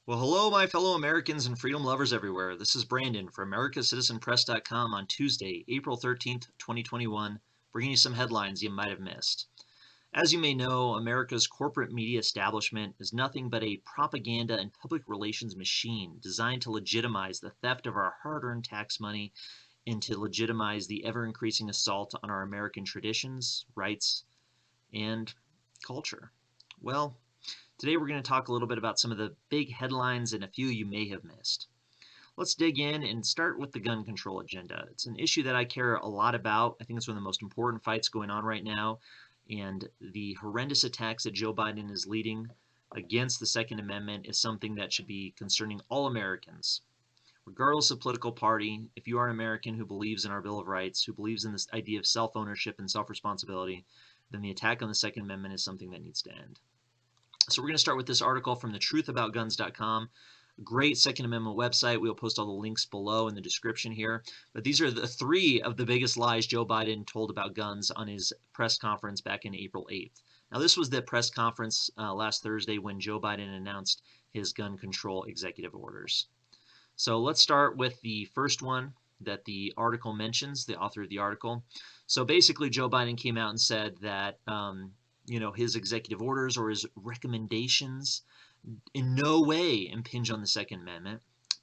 Well, hello, my fellow Americans and freedom lovers everywhere. This is Brandon for AmericasCitizenPress.com on Tuesday, April 13th, 2021, bringing you some headlines you might have missed. As you may know, America's corporate media establishment is nothing but a propaganda and public relations machine designed to legitimize the theft of our hard-earned tax money and to legitimize the ever-increasing assault on our American traditions, rights, and culture. Well, today we're going to talk a little bit about some of the big headlines and a few you may have missed. Let's dig in and start with the gun control agenda. It's an issue that I care a lot about. I think it's one of the most important fights going on right now, and the horrendous attacks that Joe Biden is leading against the Second Amendment is something that should be concerning all Americans. Regardless of political party, if you are an American who believes in our Bill of Rights, who believes in this idea of self-ownership and self-responsibility, then the attack on the Second Amendment is something that needs to end. So we're going to start with this article from thetruthaboutguns.com. Great Second Amendment website. We'll post all the links below in the description here. But these are the three of the biggest lies Joe Biden told about guns on his press conference back in April 8th. Now, this was the press conference last Thursday when Joe Biden announced his gun control executive orders. So let's start with the first one that the article mentions, the author of the article. So basically, Joe Biden came out and said that his executive orders or his recommendations in no way impinge on the Second Amendment.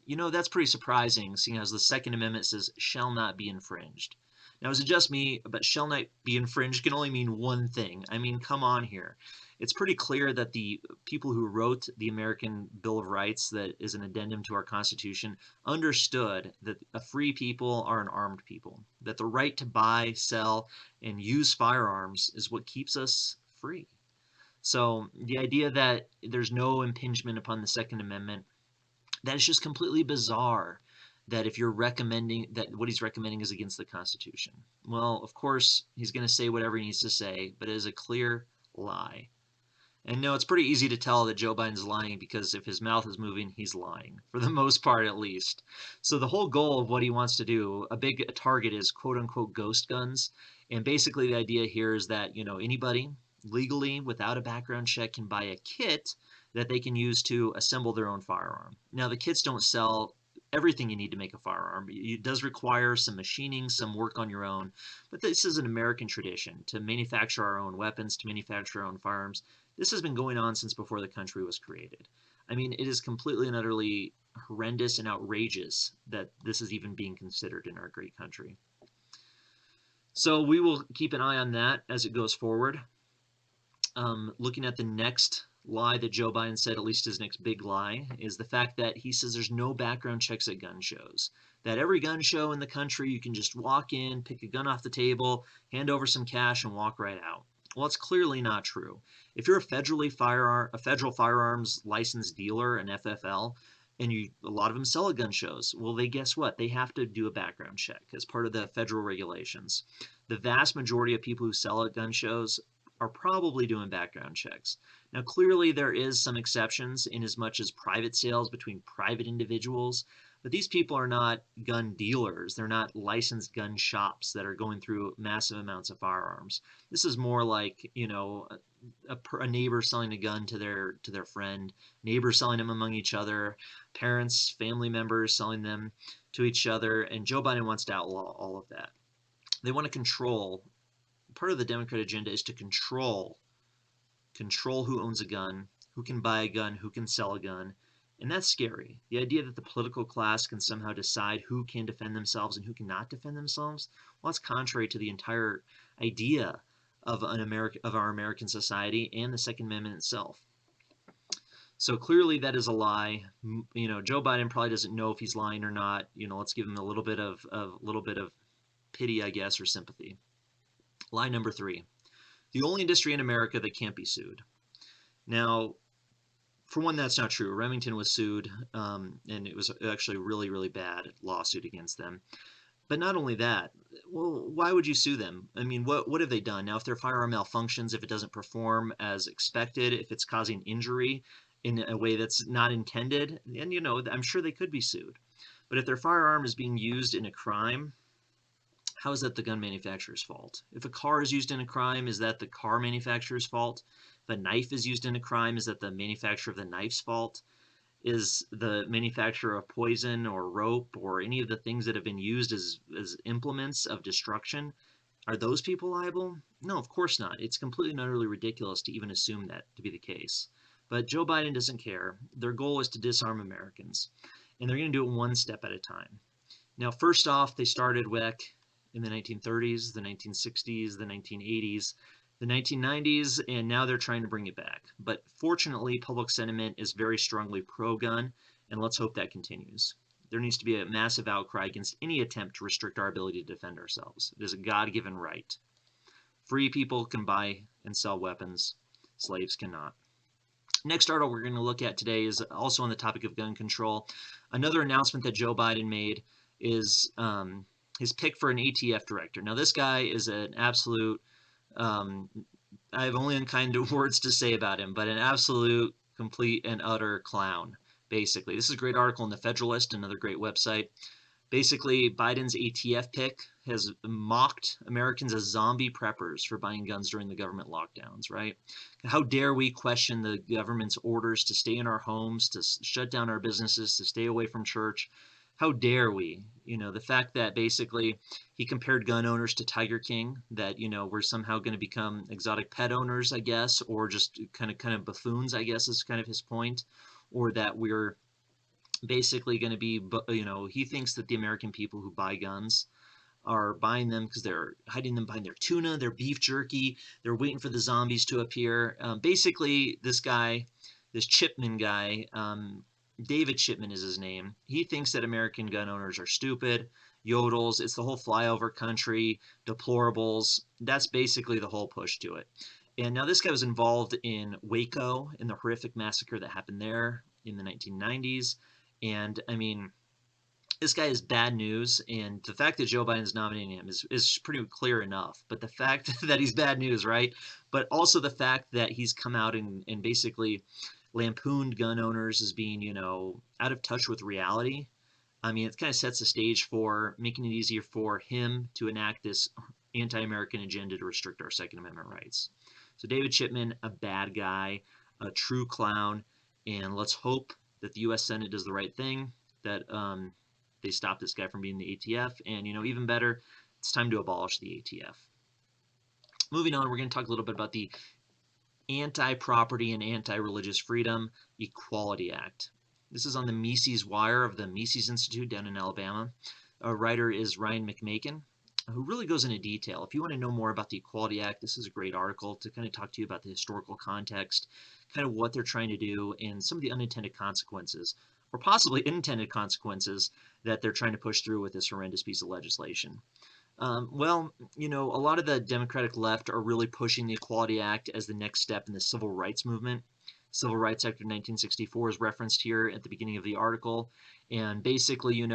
That's pretty surprising, seeing as the Second Amendment says shall not be infringed. Now, is it just me, but shall not be infringed can only mean one thing. I mean, come on here. It's pretty clear that the people who wrote the American Bill of Rights, that is an addendum to our Constitution, understood that a free people are an armed people, that the right to buy, sell, and use firearms is what keeps us free. So the idea that there's no impingement upon the Second Amendment, that is just completely bizarre. That if you're recommending that what he's recommending is against the Constitution. Well, of course, he's going to say whatever he needs to say, but it is a clear lie. And no, it's pretty easy to tell that Joe Biden's lying because if his mouth is moving, he's lying, for the most part at least. So the whole goal of what he wants to do, a big target is quote unquote ghost guns. And basically the idea here is that, anybody legally without a background check can buy a kit that they can use to assemble their own firearm. Now the kits don't sell everything you need to make a firearm. It does require some machining, some work on your own, but this is an American tradition to manufacture our own weapons, to manufacture our own firearms. This has been going on since before the country was created. I mean, it is completely and utterly horrendous and outrageous that this is even being considered in our great country. So we will keep an eye on that as it goes forward. Looking at the next lie that Joe Biden said, at least his next big lie, is the fact that he says there's no background checks at gun shows. That every gun show in the country, you can just walk in, pick a gun off the table, hand over some cash, and walk right out. Well, it's clearly not true. If you're a federal firearms licensed dealer, an FFL, and a lot of them sell at gun shows, well, guess what? They have to do a background check as part of the federal regulations. The vast majority of people who sell at gun shows are probably doing background checks. Now, clearly there is some exceptions in as much as private sales between private individuals, but these people are not gun dealers. They're not licensed gun shops that are going through massive amounts of firearms. This is more like, a neighbor selling a gun to their friend, neighbors selling them among each other, parents, family members selling them to each other, and Joe Biden wants to outlaw all of that. They want to control. Part of the Democrat agenda is to control who owns a gun, who can buy a gun, who can sell a gun. And that's scary. The idea that the political class can somehow decide who can defend themselves and who cannot defend themselves, well, that's contrary to the entire idea of our American society and the Second Amendment itself. So clearly that is a lie. Joe Biden probably doesn't know if he's lying or not. Let's give him a little bit of pity, I guess, or sympathy. Lie number 3. The only industry in America that can't be sued. Now, for one, that's not true. Remington was sued, and it was actually a really, really bad lawsuit against them. But not only that, well, why would you sue them? I mean, what have they done? Now, if their firearm malfunctions, if it doesn't perform as expected, if it's causing injury in a way that's not intended, and I'm sure they could be sued. But if their firearm is being used in a crime, how is that the gun manufacturer's fault? If a car is used in a crime, is that the car manufacturer's fault? If a knife is used in a crime, is that the manufacturer of the knife's fault? Is the manufacture of poison or rope or any of the things that have been used as implements of destruction, are those people liable? No, of course not. It's completely and utterly ridiculous to even assume that to be the case. But Joe Biden doesn't care. Their goal is to disarm Americans, and they're going to do it one step at a time. Now, first off, they started WEC in the 1930s, the 1960s, the 1980s, the 1990s, and now they're trying to bring it back. But fortunately, public sentiment is very strongly pro-gun, and let's hope that continues. There needs to be a massive outcry against any attempt to restrict our ability to defend ourselves. It is a God-given right. Free people can buy and sell weapons. Slaves cannot. Next article we're going to look at today is also on the topic of gun control. Another announcement that Joe Biden made is his pick for an ATF director. Now, this guy is an absolute, I have only unkind words to say about him, but an absolute, complete, and utter clown, basically. This is a great article in the Federalist, another great website. Basically, Biden's ATF pick has mocked Americans as zombie preppers for buying guns during the government lockdowns, right? How dare we question the government's orders to stay in our homes, to shut down our businesses, to stay away from church? How dare we? The fact that basically he compared gun owners to Tiger King, that, we're somehow going to become exotic pet owners, I guess, or just kind of buffoons, I guess, is kind of his point, or that we're basically going to be, he thinks that the American people who buy guns are buying them because they're hiding them behind their tuna, their beef jerky. They're waiting for the zombies to appear. Basically, this guy, this Chipman guy, David Chipman is his name. He thinks that American gun owners are stupid, yodels. It's the whole flyover country, deplorables. That's basically the whole push to it. And now this guy was involved in Waco, in the horrific massacre that happened there in the 1990s. And I mean, this guy is bad news, and the fact that Joe Biden's nominating him is pretty clear enough. But the fact that he's bad news, right? But also the fact that he's come out and basically lampooned gun owners as being, out of touch with reality. I mean, it kind of sets the stage for making it easier for him to enact this anti-American agenda to restrict our Second Amendment rights. So David Chipman, a bad guy, a true clown, and let's hope that the U.S. Senate does the right thing, that they stop this guy from being the ATF, and even better, it's time to abolish the ATF. Moving on, we're going to talk a little bit about the Anti-Property and Anti-Religious Freedom Equality Act. This is on the Mises Wire of the Mises Institute down in Alabama. A writer is Ryan McMakin, who really goes into detail. If you want to know more about the Equality Act, this is a great article to kind of talk to you about the historical context, kind of what they're trying to do, and some of the unintended consequences, or possibly intended consequences, that they're trying to push through with this horrendous piece of legislation. Well, a lot of the Democratic left are really pushing the Equality Act as the next step in the civil rights movement. Civil Rights Act of 1964 is referenced here at the beginning of the article, and basically,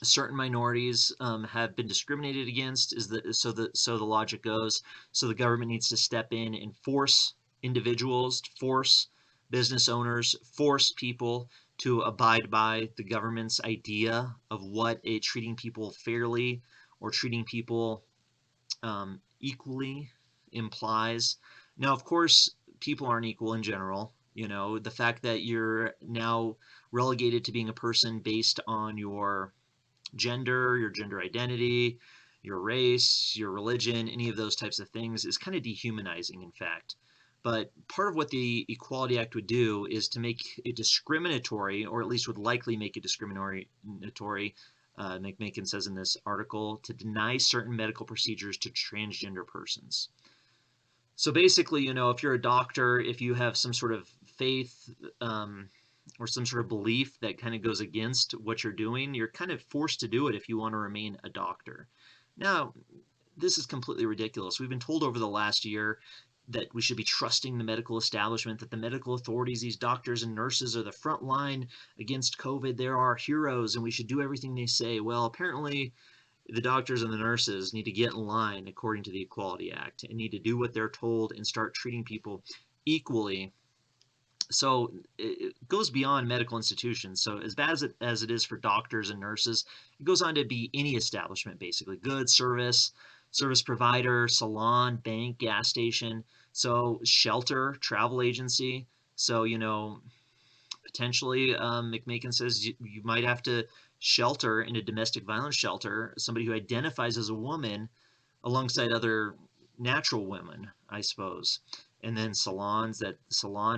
certain minorities have been discriminated against. So the logic goes. So the government needs to step in and force individuals, force business owners, force people to abide by the government's idea of what treating people fairly or treating people equally implies. Now, of course, people aren't equal in general. The fact that you're now relegated to being a person based on your gender identity, your race, your religion, any of those types of things is kind of dehumanizing, in fact. But part of what the Equality Act would do is to make it discriminatory, or at least would likely make it discriminatory, McMakin says in this article, to deny certain medical procedures to transgender persons. So basically, if you're a doctor, if you have some sort of faith or some sort of belief that kind of goes against what you're doing, you're kind of forced to do it if you want to remain a doctor. Now, this is completely ridiculous. We've been told over the last year that we should be trusting the medical establishment, that the medical authorities, these doctors and nurses, are the front line against COVID. They're our heroes, and we should do everything they say. Well, apparently, the doctors and the nurses need to get in line according to the Equality Act and need to do what they're told and start treating people equally. So it goes beyond medical institutions. So as bad as it is for doctors and nurses, it goes on to be any establishment, basically. Goods, service provider, salon, bank, gas station, so shelter, travel agency. So, Potentially, McMakin says you might have to shelter in a domestic violence shelter somebody who identifies as a woman alongside other natural women, I suppose. And then salon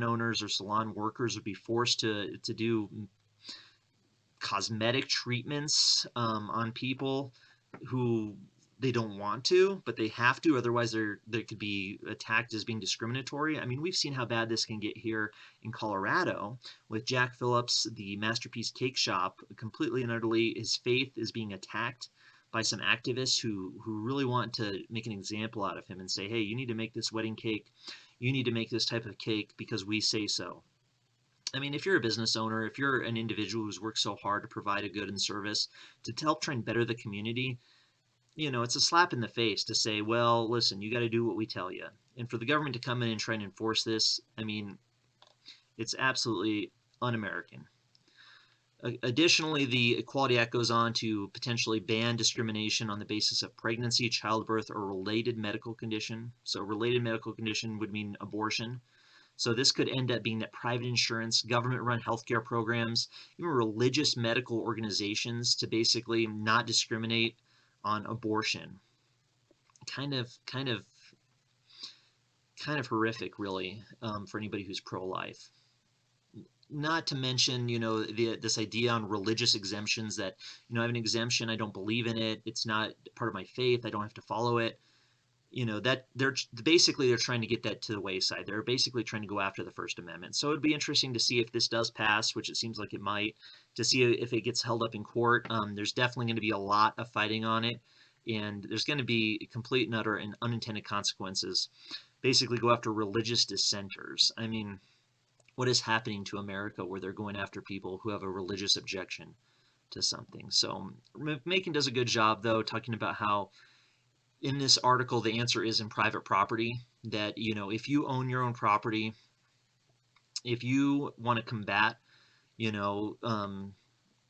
owners or salon workers would be forced to do cosmetic treatments on people who they don't want to, but they have to. Otherwise, they could be attacked as being discriminatory. I mean, we've seen how bad this can get here in Colorado with Jack Phillips, the Masterpiece Cake Shop, completely and utterly his faith is being attacked by some activists who really want to make an example out of him and say, hey, you need to make this wedding cake. You need to make this type of cake because we say so. I mean, if you're a business owner, if you're an individual who's worked so hard to provide a good and service to help try and better the community, it's a slap in the face to say, well, listen, you got to do what we tell you. And for the government to come in and try and enforce this, I mean, it's absolutely un-American. Additionally, the Equality Act goes on to potentially ban discrimination on the basis of pregnancy, childbirth, or related medical condition. So related medical condition would mean abortion. So this could end up being that private insurance, government-run healthcare programs, even religious medical organizations to basically not discriminate on abortion. Kind of, kind of, kind of horrific, really, for anybody who's pro-life. Not to mention, this idea on religious exemptions that, I have an exemption, I don't believe in it, it's not part of my faith, I don't have to follow it. That they're trying to get that to the wayside. They're basically trying to go after the First Amendment. So it'd be interesting to see if this does pass, which it seems like it might, to see if it gets held up in court. There's definitely going to be a lot of fighting on it, and there's going to be complete and utter and unintended consequences. Basically, go after religious dissenters. I mean, what is happening to America where they're going after people who have a religious objection to something? So Macon does a good job, though, talking about how in this article, the answer is in private property, that, if you own your own property, if you want to combat, you know, um,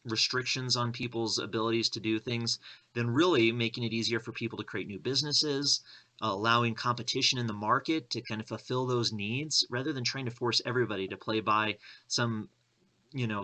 restrictions on people's abilities to do things, then really making it easier for people to create new businesses, allowing competition in the market to kind of fulfill those needs rather than trying to force everybody to play by some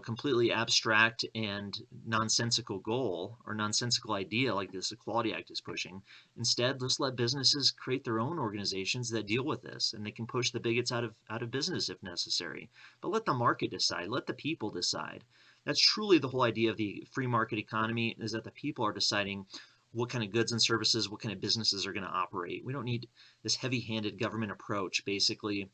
completely abstract and nonsensical goal or nonsensical idea like this Equality Act is pushing. Instead, let's let businesses create their own organizations that deal with this, and they can push the bigots out of business if necessary. But let the market decide. Let the people decide. That's truly the whole idea of the free market economy, is that the people are deciding what kind of goods and services, what kind of businesses are going to operate. We don't need this heavy-handed government approach, basically.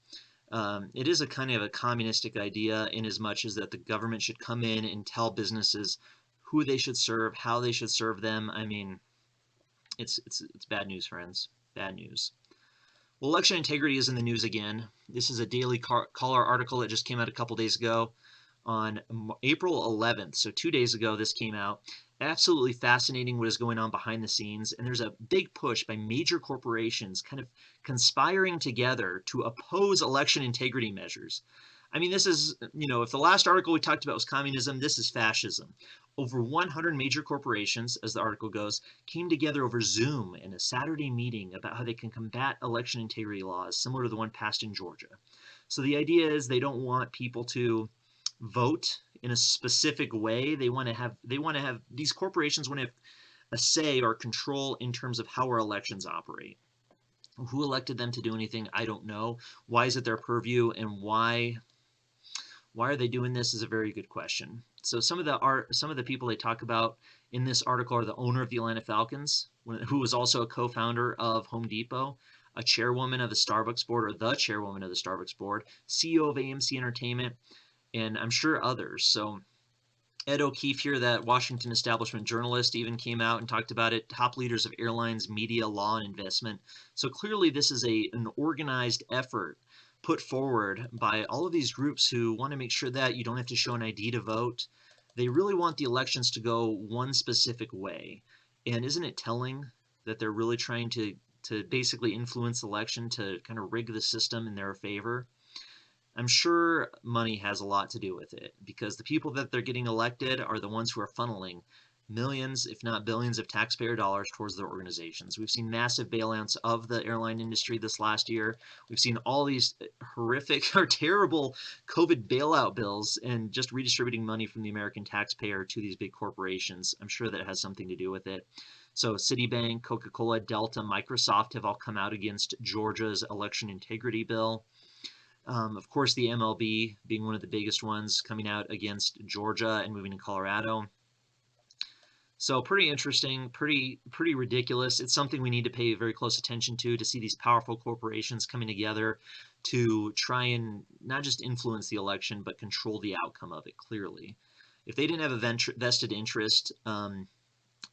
It is a kind of a communistic idea in as much as that the government should come in and tell businesses who they should serve, how they should serve them. I mean, it's bad news, friends. Bad news. Well, election integrity is in the news again. This is a Daily Caller article that just came out a couple days ago on April 11th. So 2 days ago, this came out. Absolutely fascinating what is going on behind the scenes. And there's a big push by major corporations kind of conspiring together to oppose election integrity measures. I mean, this is, if the last article we talked about was communism, this is fascism. Over 100 major corporations, as the article goes, came together over Zoom in a Saturday meeting about how they can combat election integrity laws, similar to the one passed in Georgia. So the idea is they don't want people to vote in a specific way. They want to have these corporations want to have a say or control in terms of how our elections operate. Who elected them to do anything? I don't know. Why is it their purview, and why are they doing this is a very good question. So some of the people they talk about in this article are the owner of the Atlanta Falcons, who was also a co-founder of Home Depot, a chairwoman of the Starbucks board, or the chairwoman of the Starbucks board, CEO of AMC Entertainment, and I'm sure others. So Ed O'Keefe here, that Washington establishment journalist, even came out and talked about it. Top leaders of airlines, media, law, and investment. So clearly this is an organized effort put forward by all of these groups who want to make sure that you don't have to show an ID to vote. They really want the elections to go one specific way. And isn't it telling that they're really trying to basically influence the election, to kind of rig the system in their favor? I'm sure money has a lot to do with it, because the people that they're getting elected are the ones who are funneling millions, if not billions, of taxpayer dollars towards their organizations. We've seen massive bailouts of the airline industry this last year. We've seen all these horrific or terrible COVID bailout bills and just redistributing money from the American taxpayer to these big corporations. I'm sure that has something to do with it. So Citibank, Coca-Cola, Delta, Microsoft have all come out against Georgia's election integrity bill. Of course, the MLB being one of the biggest ones, coming out against Georgia and moving to Colorado. So pretty interesting, pretty ridiculous. It's something we need to pay very close attention to see these powerful corporations coming together to try and not just influence the election, but control the outcome of it clearly. If they didn't have a vested interest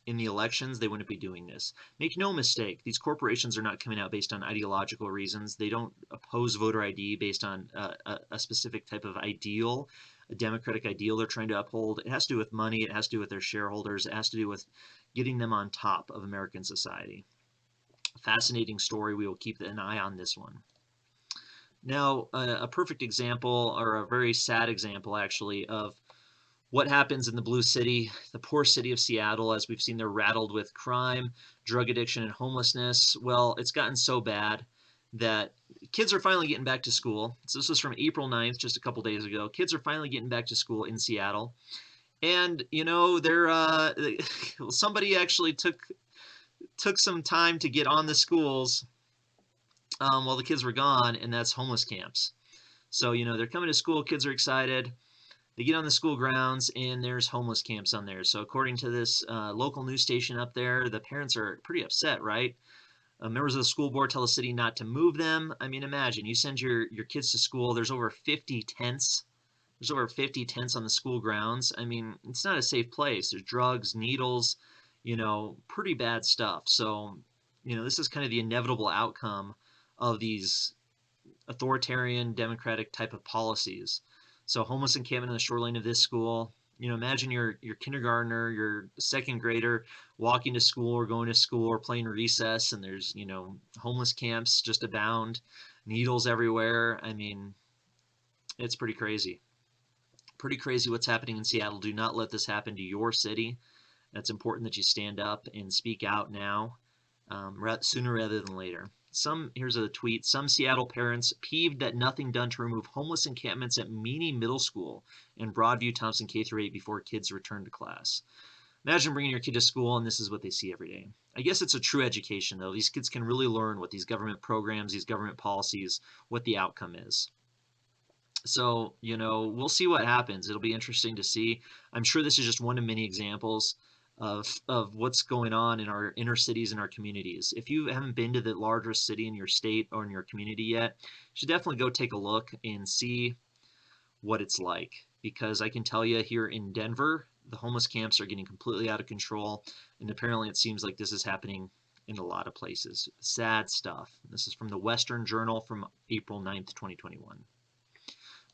in the elections, they wouldn't be doing this. Make no mistake, these corporations are not coming out based on ideological reasons. They don't oppose voter ID based on a specific type of ideal, a democratic ideal they're trying to uphold. It has to do with money. It has to do with their shareholders. It has to do with getting them on top of American society. Fascinating story. We will keep an eye on this one. Now, a perfect example, or a very sad example actually, of what happens in the blue city, the poor city of Seattle, as we've seen they're rattled with crime, drug addiction, and homelessness. Well, it's gotten so bad that kids are finally getting back to school. So this was from April 9th, just a couple days ago. Kids are finally getting back to school in Seattle. And, you know, somebody actually took some time to get on the schools while the kids were gone, and that's homeless camps. So, you know, they're coming to school, kids are excited. They get on the school grounds, and there's homeless camps on there. So according to this local news station up there, the parents are pretty upset, right? Members of the school board tell the city not to move them. I mean, imagine you send your kids to school. There's over 50 tents. There's over 50 tents on the school grounds. I mean, it's not a safe place. There's drugs, needles, you know, pretty bad stuff. So, you know, this is kind of the inevitable outcome of these authoritarian democratic type of policies. So homeless encampment in the shoreline of this school. You know, imagine your kindergartner, your second grader walking to school or going to school or playing recess, and there's, you know, homeless camps just abound, needles everywhere. I mean, it's pretty crazy. Pretty crazy what's happening in Seattle. Do not let this happen to your city. It's important that you stand up and speak out now, sooner rather than later. Here's a tweet. Some Seattle parents peeved that nothing done to remove homeless encampments at Meany Middle School and Broadview Thompson K-8 before kids return to class. Imagine bringing your kid to school and this is what they see every day. I guess it's a true education though. These kids can really learn what these government programs, these government policies, what the outcome is. So, you know, we'll see what happens. It'll be interesting to see. I'm sure this is just one of many examples of what's going on in our inner cities and our communities. If you haven't been to the largest city in your state or in your community yet, you should definitely go take a look and see what it's like. Because I can tell you here in Denver, the homeless camps are getting completely out of control. And apparently it seems like this is happening in a lot of places. Sad stuff. This is from the Western Journal from April 9th, 2021.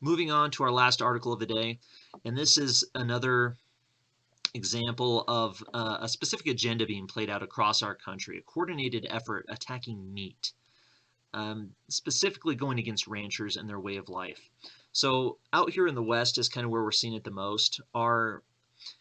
Moving on to our last article of the day, and this is another example of a specific agenda being played out across our country, a coordinated effort attacking meat, specifically going against ranchers and their way of life. So out here in the West is kind of where we're seeing it the most. Our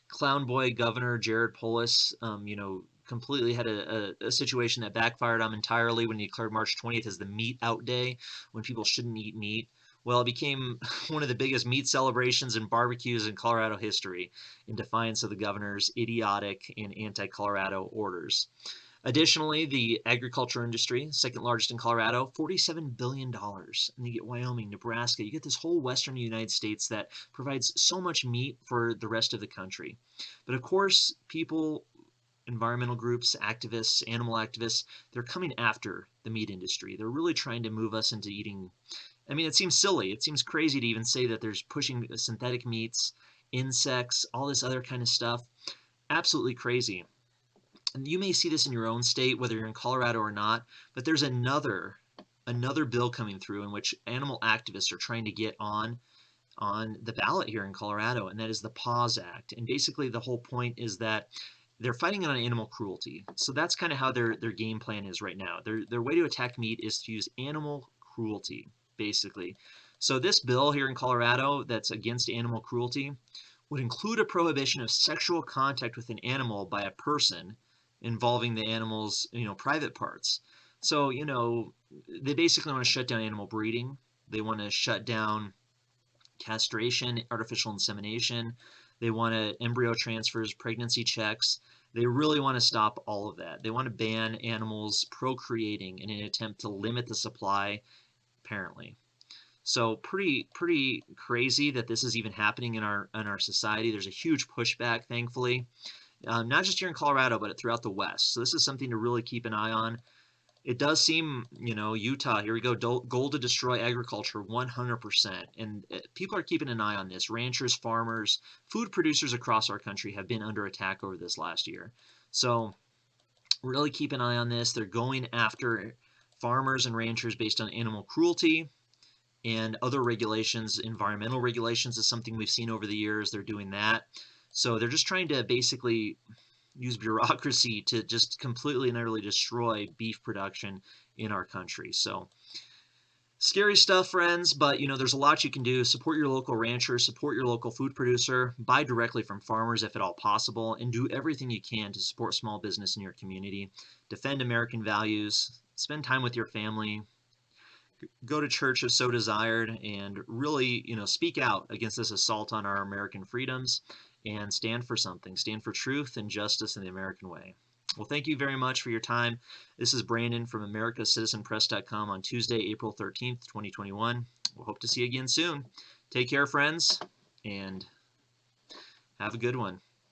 clown boy governor, Jared Polis, you know, completely had a situation that backfired on him entirely when he declared March 20th as the meat out day, when people shouldn't eat meat. Well, it became one of the biggest meat celebrations and barbecues in Colorado history in defiance of the governor's idiotic and anti-Colorado orders. Additionally, the agriculture industry, second largest in Colorado, $47 billion. And you get Wyoming, Nebraska, you get this whole western United States that provides so much meat for the rest of the country. But of course, people, environmental groups, activists, animal activists, they're coming after the meat industry. They're really trying to move us into eating. I mean, it seems silly. It seems crazy to even say that there's pushing synthetic meats, insects, all this other kind of stuff. Absolutely crazy. And you may see this in your own state, whether you're in Colorado or not, but there's another bill coming through in which animal activists are trying to get on the ballot here in Colorado, and that is the PAWS Act. And basically the whole point is that they're fighting on animal cruelty. So that's kind of how their game plan is right now. Their way to attack meat is to use animal cruelty, basically. So this bill here in Colorado that's against animal cruelty would include a prohibition of sexual contact with an animal by a person involving the animal's, private parts. So, they basically want to shut down animal breeding. They want to shut down castration, artificial insemination. They want to embryo transfers, pregnancy checks. They really want to stop all of that. They want to ban animals procreating in an attempt to limit the supply, apparently. So pretty crazy that this is even happening in our society. There's a huge pushback, thankfully, not just here in Colorado, but throughout the West. So this is something to really keep an eye on. It does seem, Utah, here we go, goal to destroy agriculture 100%. And people are keeping an eye on this. Ranchers, farmers, food producers across our country have been under attack over this last year. So really keep an eye on this. They're going after farmers and ranchers based on animal cruelty and other regulations. Environmental regulations is something we've seen over the years. They're doing that. So they're just trying to basically use bureaucracy to just completely and utterly destroy beef production in our country. So scary stuff, friends, but there's a lot you can do. Support your local rancher, support your local food producer, buy directly from farmers if at all possible, and do everything you can to support small business in your community. Defend American values, spend time with your family, go to church if so desired, and really, speak out against this assault on our American freedoms and stand for something. Stand for truth and justice in the American way. Well, thank you very much for your time. This is Brandon from AmericasCitizenPress.com on Tuesday, April 13th, 2021. We'll hope to see you again soon. Take care, friends, and have a good one.